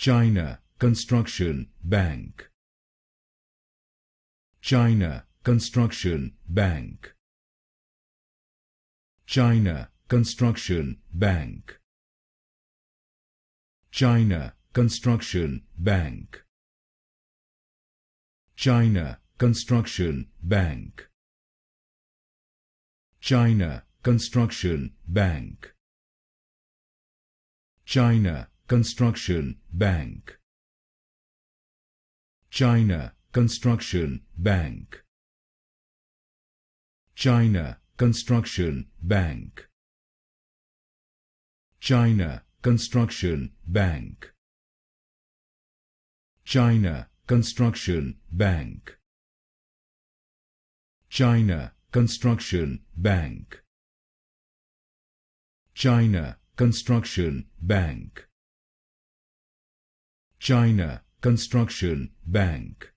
China Construction Bank, China Construction Bank, China Construction Bank, China Construction Bank, China Construction Bank, China Construction Bank, China Construction Bank, China Construction Bank, China Construction Bank, China Construction Bank, China Construction Bank, China Construction Bank, China Construction Bank, China Construction Bank,